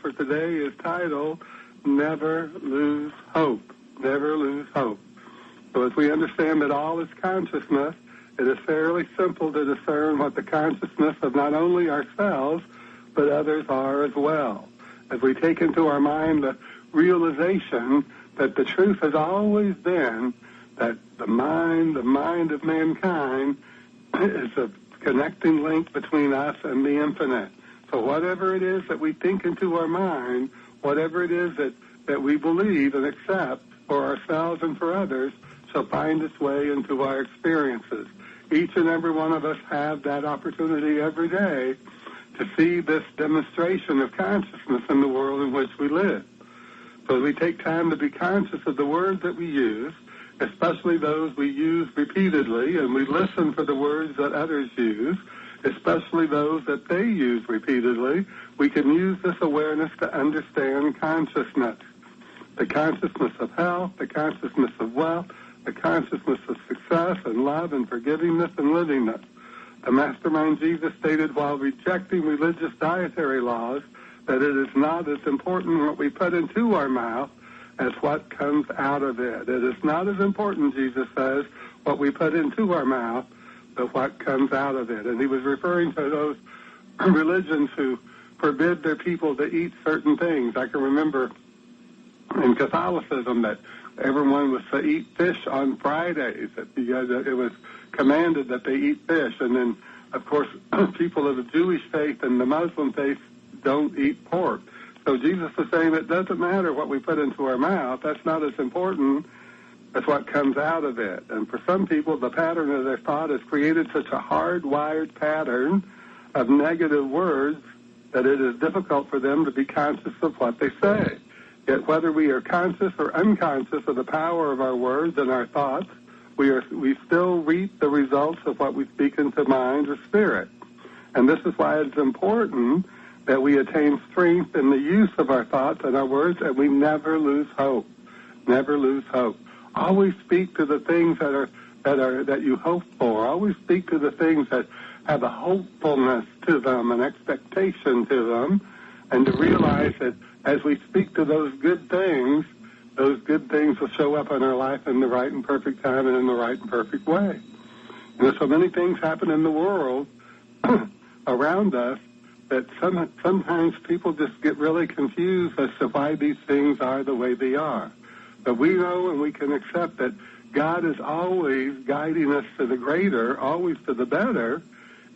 for today is titled, Never Lose Hope. Never lose hope. So as we understand that all is consciousness, it is fairly simple to discern what the consciousness of not only ourselves, but others are as well. As we take into our mind the realization that the truth has always been that the mind of mankind is a connecting link between us and the infinite. So whatever it is that we think into our mind, whatever it is that we believe and accept for ourselves and for others, shall find its way into our experiences. Each and every one of us have that opportunity every day to see this demonstration of consciousness in the world in which we live. So we take time to be conscious of the words that we use, especially those we use repeatedly, and we listen for the words that others use, especially those that they use repeatedly. We can use this awareness to understand consciousness. The consciousness of health, the consciousness of wealth, the consciousness of success and love and forgivingness and livingness. The Mastermind Jesus stated while rejecting religious dietary laws that it is not as important what we put into our mouth as what comes out of it. It is not as important, Jesus says, what we put into our mouth, but what comes out of it. And he was referring to those religions who forbid their people to eat certain things. I can remember in Catholicism that everyone was to eat fish on Fridays. It was commanded that they eat fish. And then, of course, people of the Jewish faith and the Muslim faith don't eat pork. So Jesus is saying it doesn't matter what we put into our mouth. That's not as important as what comes out of it. And for some people, the pattern of their thought has created such a hardwired pattern of negative words that it is difficult for them to be conscious of what they say. Yet whether we are conscious or unconscious of the power of our words and our thoughts, we still reap the results of what we speak into mind or spirit. And this is why it's important that we attain strength in the use of our thoughts and our words, and we never lose hope. Never lose hope. Always speak to the things that you hope for. Always speak to the things that have a hopefulness to them, an expectation to them, and to realize that as we speak to those good things will show up in our life in the right and perfect time and in the right and perfect way. And there's so many things happen in the world around us that sometimes people just get really confused as to why these things are the way they are. But we know and we can accept that God is always guiding us to the greater, always to the better,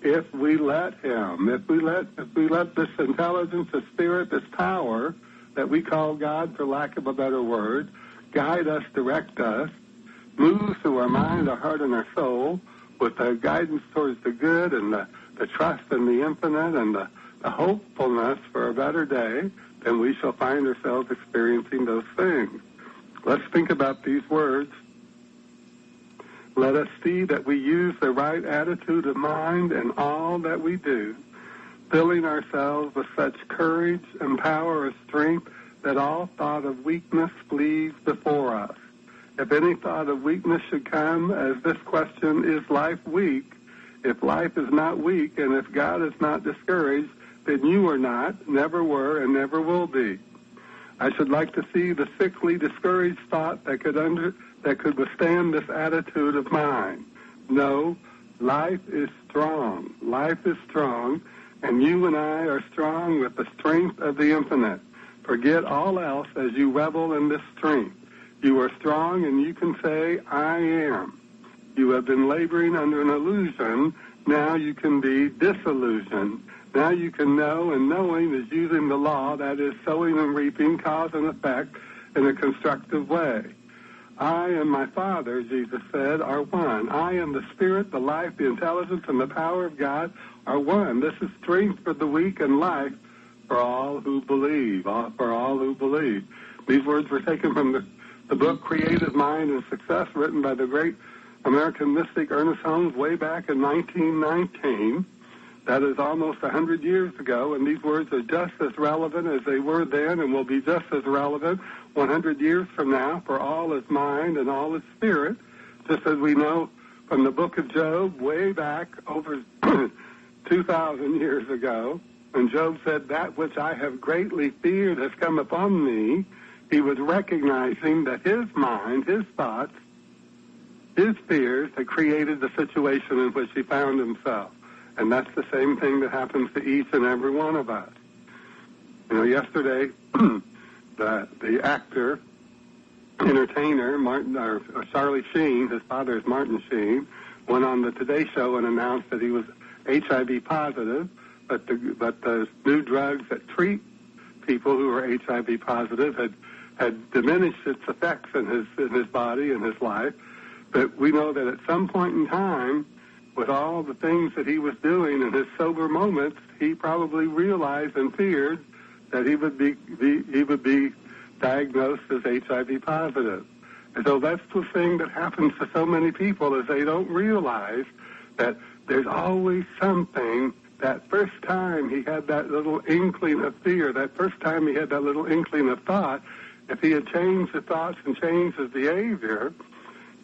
if we let him. If we let this intelligence, this spirit, this power that we call God, for lack of a better word, guide us, direct us, move through our mind, our heart, and our soul with the guidance towards the good and the trust in the infinite and the hopefulness for a better day, then we shall find ourselves experiencing those things. Let's think about these words. Let us see that we use the right attitude of mind in all that we do, filling ourselves with such courage and power of strength that all thought of weakness flees before us. If any thought of weakness should come, as this question, is life weak? If life is not weak, and if God is not discouraged, then you are not, never were, and never will be. I should like to see the sickly, discouraged thought that could withstand this attitude of mine. No, life is strong. Life is strong, and you and I are strong with the strength of the infinite. Forget all else as you revel in this strength. You are strong, and you can say, I am. You have been laboring under an illusion. Now you can be disillusioned. Now you can know, and knowing is using the law, that is sowing and reaping, cause and effect, in a constructive way. I and my Father, Jesus said, are one. I and the Spirit, the life, the intelligence, and the power of God are one. This is strength for the weak and life for all who believe, for all who believe. These words were taken from the book Creative Mind and Success, written by the great American mystic Ernest Holmes way back in 1919. That is almost 100 years ago, and these words are just as relevant as they were then and will be just as relevant 100 years from now for all is mind and all is spirit, just as we know from the book of Job way back over 2,000 years ago, when Job said, that which I have greatly feared has come upon me, he was recognizing that his mind, his thoughts, his fears had created the situation in which he found himself. And that's the same thing that happens to each and every one of us. You know, yesterday, the actor, entertainer, Charlie Sheen, his father is Martin Sheen, went on the Today Show and announced that he was HIV positive, but the new drugs that treat people who are HIV positive had diminished its effects in his body and his life. But we know that at some point in time, with all the things that he was doing in his sober moments, he probably realized and feared that he would be diagnosed as HIV positive. And so that's the thing that happens to so many people, is they don't realize that there's always something. That first time he had that little inkling of fear, that first time he had that little inkling of thought, if he had changed the thoughts and changed his behavior,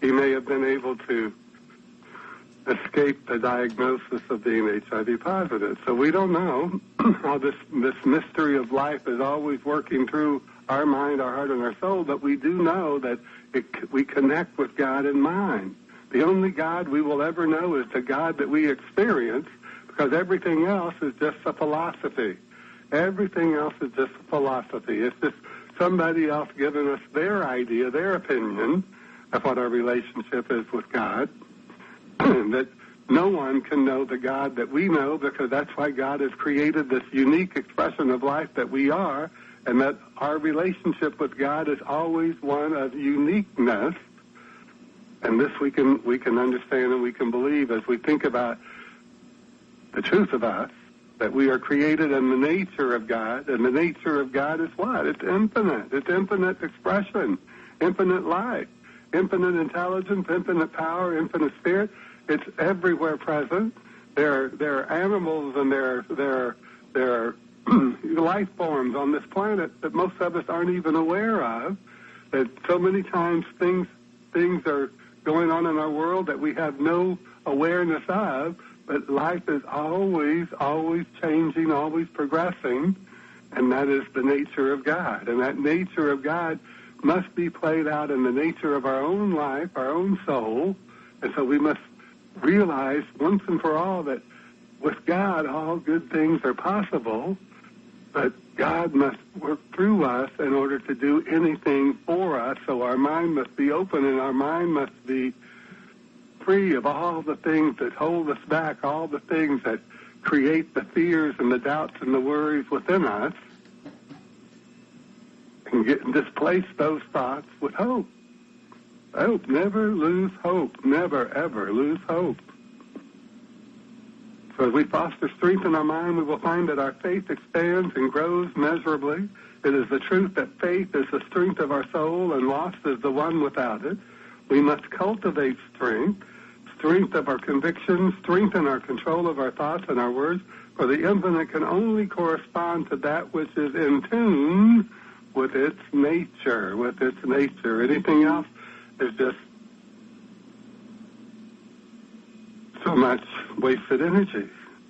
he may have been able to escape the diagnosis of being HIV positive. So we don't know how this mystery of life is always working through our mind, our heart, and our soul, but we do know that we connect with God in mind. The only God we will ever know is the God that we experience, because everything else is just a philosophy. Everything else is just a philosophy. It's just somebody else giving us their idea, their opinion of what our relationship is with God. That no one can know the God that we know, because that's why God has created this unique expression of life that we are, and that our relationship with God is always one of uniqueness. And this we can understand and we can believe as we think about the truth of us, that we are created in the nature of God, and the nature of God is what? It's infinite. It's infinite expression, infinite life, infinite intelligence, infinite power, infinite spirit. It's everywhere present. There are animals and there are life forms on this planet that most of us aren't even aware of. That so many times things are going on in our world that we have no awareness of. But life is always changing, always progressing, and that is the nature of God. And that nature of God must be played out in the nature of our own life, our own soul. And so we must realize once and for all that with God, all good things are possible, but God must work through us in order to do anything for us. So our mind must be open, and our mind must be free of all the things that hold us back, all the things that create the fears and the doubts and the worries within us, and displace those thoughts with hope. Hope. Never lose hope. Never, ever lose hope. So as we foster strength in our mind, we will find that our faith expands and grows measurably. It is the truth that faith is the strength of our soul, and lost is the one without it. We must cultivate strength of our convictions, strengthen our control of our thoughts and our words, for the infinite can only correspond to that which is in tune with its nature, Anything else is just so much wasted energy.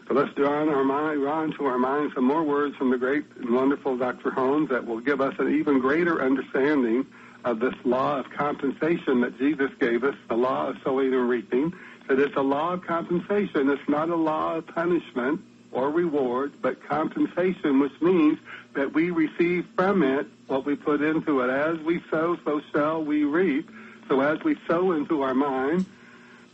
So let's draw into our mind some more words from the great and wonderful Dr. Holmes that will give us an even greater understanding of this law of compensation that Jesus gave us, the law of sowing and reaping. That it's a law of compensation. It's not a law of punishment or reward, but compensation, which means that we receive from it what we put into it. As we sow, so shall we reap. So as we sow into our mind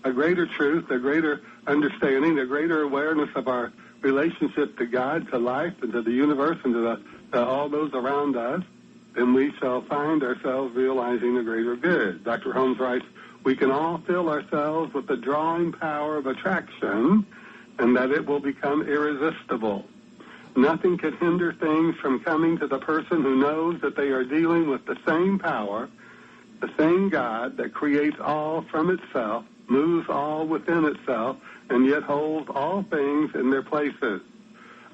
a greater truth, a greater understanding, a greater awareness of our relationship to God, to life, and to the universe, and to all those around us, then we shall find ourselves realizing a greater good. Dr. Holmes writes, we can all fill ourselves with the drawing power of attraction, and that it will become irresistible. Nothing can hinder things from coming to the person who knows that they are dealing with the same power, the same God that creates all from itself, moves all within itself, and yet holds all things in their places.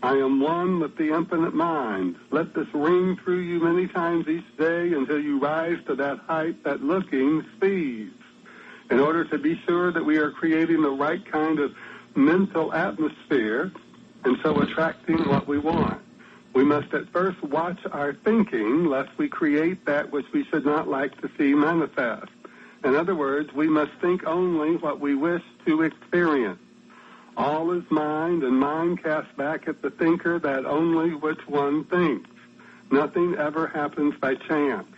I am one with the infinite mind. Let this ring through you many times each day until you rise to that height that looking sees. In order to be sure that we are creating the right kind of mental atmosphere and so attracting what we want. We must at first watch our thinking, lest we create that which we should not like to see manifest. In other words, we must think only what we wish to experience. All is mind, and mind casts back at the thinker that only which one thinks. Nothing ever happens by chance.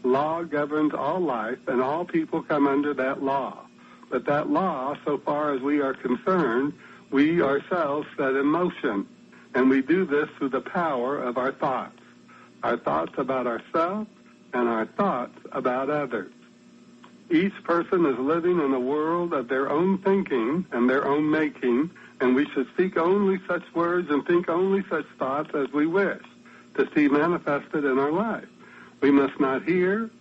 Law governs all life, and all people come under that law. But that law, so far as we are concerned, we ourselves set in motion. And we do this through the power of our thoughts about ourselves and our thoughts about others. Each person is living in a world of their own thinking and their own making, and we should speak only such words and think only such thoughts as we wish to see manifested in our life. We must not hear,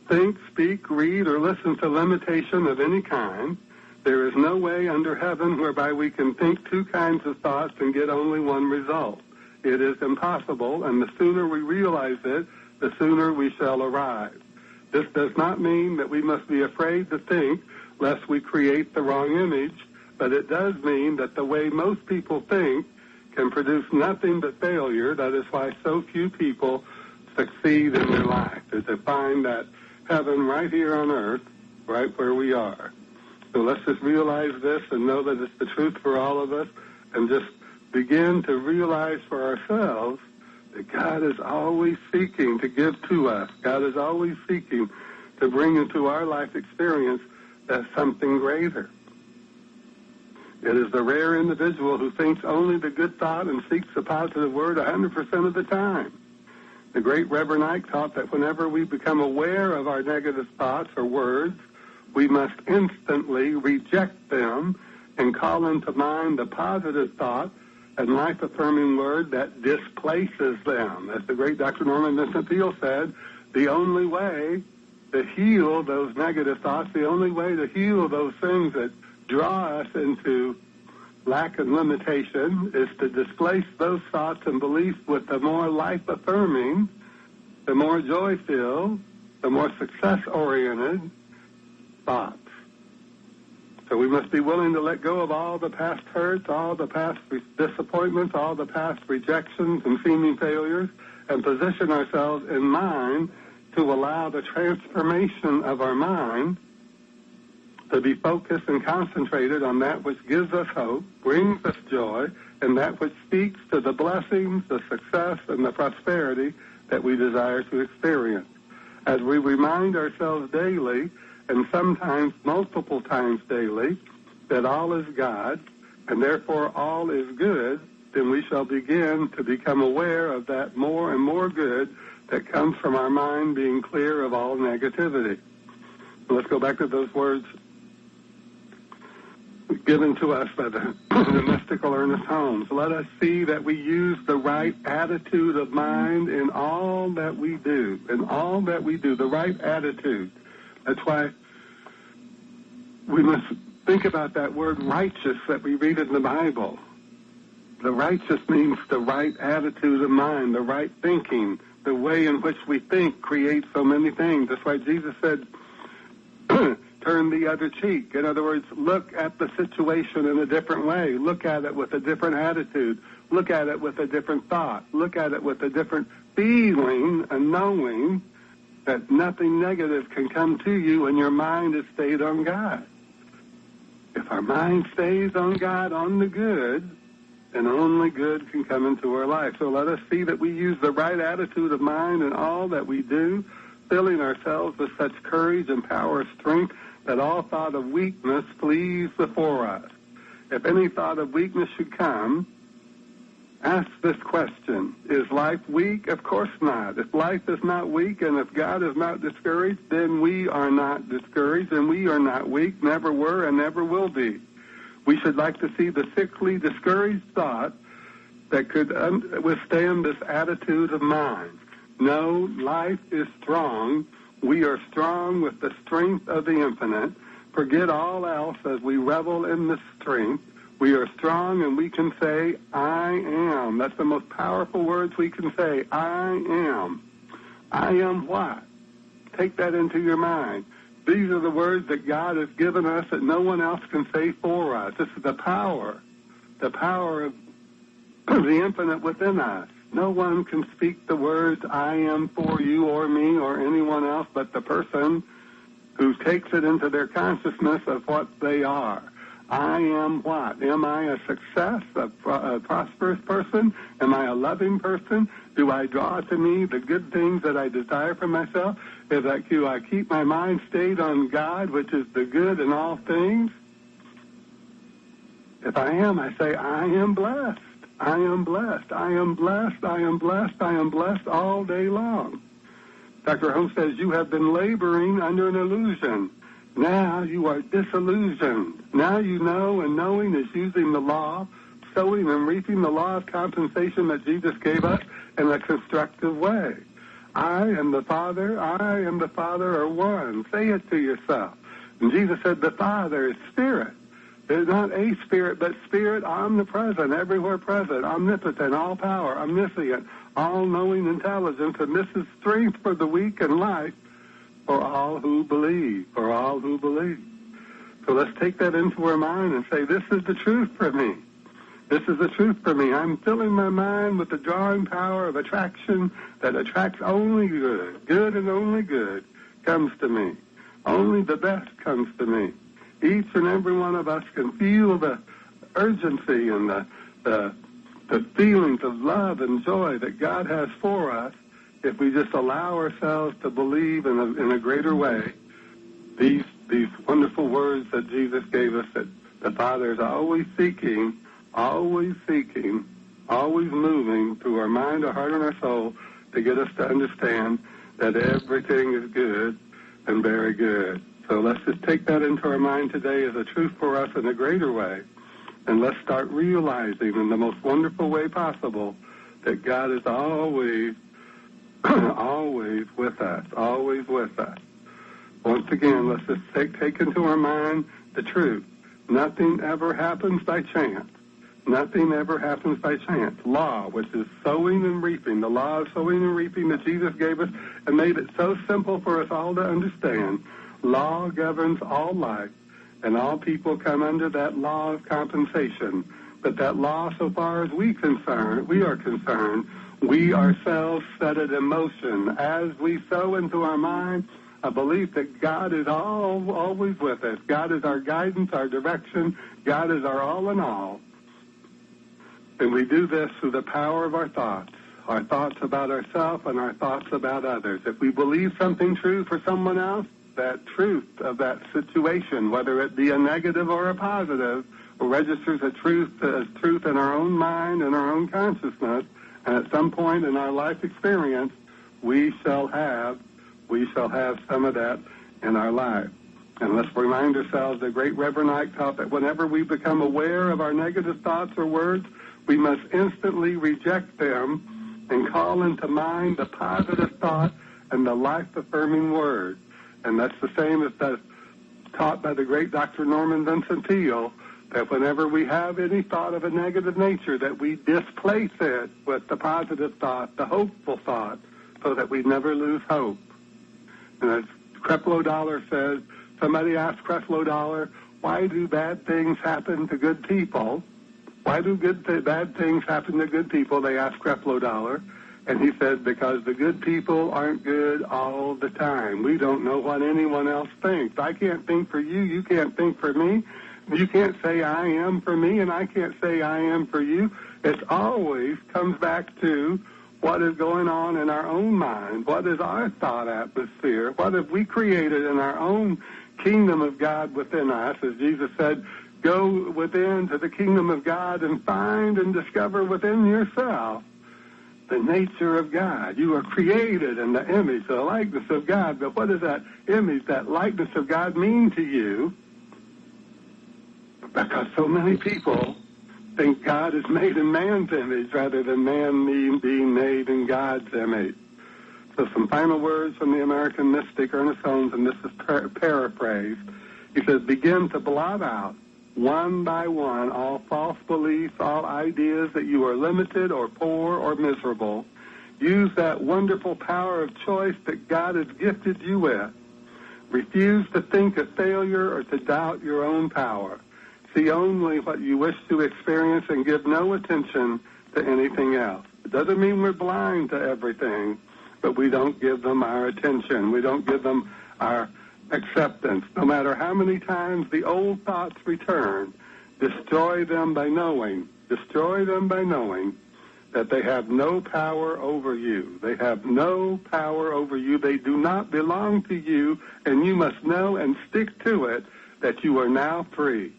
think, speak, read, or listen to limitation of any kind. There is no way under heaven whereby we can think two kinds of thoughts and get only one result. It is impossible, and the sooner we realize it, the sooner we shall arrive. This does not mean that we must be afraid to think lest we create the wrong image, but it does mean that the way most people think can produce nothing but failure. That is why so few people succeed in their life, is to find that heaven right here on earth, right where we are. So let's just realize this and know that it's the truth for all of us, and just begin to realize for ourselves that God is always seeking to give to us. God is always seeking to bring into our life experience that something greater. It is the rare individual who thinks only the good thought and seeks the positive word 100% of the time. The great Reverend Ike taught that whenever we become aware of our negative thoughts or words, we must instantly reject them and call into mind the positive thought and life-affirming word that displaces them. As the great Dr. Norman Vincent Peale said, the only way to heal those negative thoughts, the only way to heal those things that draw us into lack and limitation is to displace those thoughts and beliefs with the more life-affirming, the more joy-filled, the more success-oriented thoughts. So we must be willing to let go of all the past hurts, all the past disappointments, all the past rejections and seeming failures, and position ourselves in mind to allow the transformation of our mind to be focused and concentrated on that which gives us hope, brings us joy, and that which speaks to the blessings, the success, and the prosperity that we desire to experience. As we remind ourselves daily, and sometimes multiple times daily, that all is God, and therefore all is good, then we shall begin to become aware of that more and more good that comes from our mind being clear of all negativity. Let's go back to those words given to us by the mystical Ernest Holmes. Let us see that we use the right attitude of mind in all that we do. In all that we do, the right attitude. That's why we must think about that word righteous that we read in the Bible. The righteous means the right attitude of mind, the right thinking. The way in which we think creates so many things. That's why Jesus said, turn the other cheek. In other words, look at the situation in a different way. Look at it with a different attitude. Look at it with a different thought. Look at it with a different feeling and knowing that nothing negative can come to you when your mind is stayed on God. If our mind stays on God, on the good, then only good can come into our life. So let us see that we use the right attitude of mind in all that we do, filling ourselves with such courage and power of strength that all thought of weakness flees before us. If any thought of weakness should come, ask this question: is life weak? Of course not. If life is not weak and if God is not discouraged, then we are not discouraged and we are not weak, never were and never will be. We should like to see the sickly, discouraged thought that could withstand this attitude of mind. No, life is strong. We are strong with the strength of the infinite. Forget all else as we revel in this strength. We are strong and we can say, I am. That's the most powerful words we can say. I am. I am what? Take that into your mind. These are the words that God has given us that no one else can say for us. This is the power the infinite within us. No one can speak the words, I am for you or me or anyone else but the person who takes it into their consciousness of what they are. I am what? Am I a success, a prosperous person? Am I a loving person? Do I draw to me the good things that I desire for myself? Do I keep my mind stayed on God, which is the good in all things? If I am, I say, I am blessed. I am blessed. I am blessed. I am blessed. I am blessed all day long. Dr. Holmes says, you have been laboring under an illusion. Now you are disillusioned. Now you know, and knowing is using the law, sowing and reaping the law of compensation that Jesus gave us in a constructive way. I and the Father are one. Say it to yourself. And Jesus said the Father is Spirit. There's not a spirit, but Spirit omnipresent, everywhere present, omnipotent, all power, omniscient, all-knowing intelligence, and this is strength for the weak and life for all who believe, for all who believe. So let's take that into our mind and say, this is the truth for me. This is the truth for me. I'm filling my mind with the drawing power of attraction that attracts only good. Good and only good comes to me. Only the best comes to me. Each and every one of us can feel the urgency and the feelings of love and joy that God has for us if we just allow ourselves to believe in a greater way these wonderful words that Jesus gave us, that the Father is always seeking, always moving through our mind, our heart, and our soul to get us to understand that everything is good and very good. So let's just take that into our mind today as a truth for us in a greater way. And let's start realizing in the most wonderful way possible that God is always, always with us, always with us. Once again, let's just take into our mind the truth. Nothing ever happens by chance. Nothing ever happens by chance. Law, which is sowing and reaping, the law of sowing and reaping that Jesus gave us and made it so simple for us all to understand. Law governs all life, and all people come under that law of compensation. But that law, so far as we are concerned, we ourselves set it in motion. As we sow into our mind a belief that God is always with us. God is our guidance, our direction. God is our all in all. And we do this through the power of our thoughts about ourselves and our thoughts about others. If we believe something true for someone else, that truth of that situation, whether it be a negative or a positive, registers as truth in our own mind and our own consciousness, and at some point in our life experience, we shall have some of that in our life. And let's remind ourselves that great Reverend Ike taught that whenever we become aware of our negative thoughts or words, we must instantly reject them and call into mind the positive thought and the life-affirming word. And that's the same as that's taught by the great Dr. Norman Vincent Peale, that whenever we have any thought of a negative nature, that we displace it with the positive thought, the hopeful thought, so that we never lose hope. And as Creflo Dollar says, somebody asked Creflo Dollar, why do bad things happen to good people? Why do bad things happen to good people? They asked Creflo Dollar. And he said, because the good people aren't good all the time. We don't know what anyone else thinks. I can't think for you. You can't think for me. You can't say I am for me, and I can't say I am for you. It always comes back to what is going on in our own mind. What is our thought atmosphere? What have we created in our own kingdom of God within us? As Jesus said, go within to the kingdom of God and find and discover within yourself the nature of God. You are created in the image, the likeness of God. But what does that image, that likeness of God mean to you? Because so many people think God is made in man's image rather than man being made in God's image. So some final words from the American mystic Ernest Holmes, and this is paraphrased. He says, begin to blot out one by one all false beliefs, all ideas that you are limited or poor or miserable. Use that wonderful power of choice that God has gifted you with. Refuse to think of failure or to doubt your own power. See only what you wish to experience and give no attention to anything else. It doesn't mean we're blind to everything, but we don't give them our attention. We don't give them our acceptance. No matter how many times the old thoughts return, destroy them by knowing that they have no power over you. They have no power over you. They do not belong to you, and you must know and stick to it that you are now free.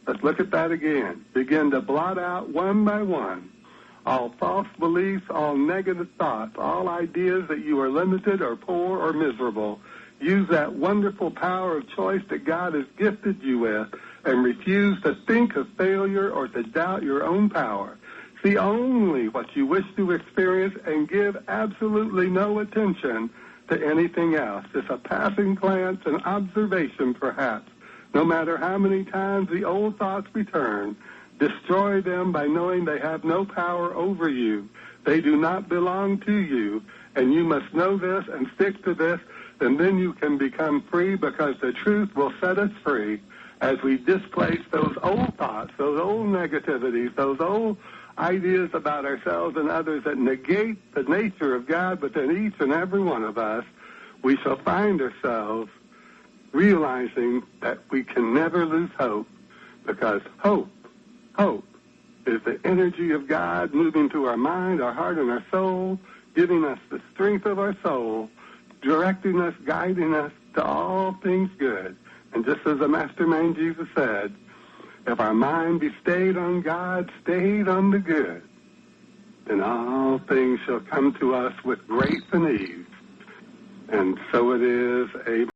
Let's look at that again. Begin to blot out one by one all false beliefs, all negative thoughts, all ideas that you are limited or poor or miserable. Use that wonderful power of choice that God has gifted you with and refuse to think of failure or to doubt your own power. See only what you wish to experience and give absolutely no attention to anything else. Just a passing glance, an observation perhaps. No matter how many times the old thoughts return, destroy them by knowing they have no power over you. They do not belong to you, and you must know this and stick to this, and then you can become free, because the truth will set us free as we displace those old thoughts, those old negativities, those old ideas about ourselves and others that negate the nature of God within each and every one of us. We shall find ourselves realizing that we can never lose hope, because hope is the energy of God moving through our mind, our heart, and our soul, giving us the strength of our soul, directing us, guiding us to all things good. And just as the mastermind Jesus said, if our mind be stayed on God, stayed on the good, then all things shall come to us with grace and ease. And so it is. Amen.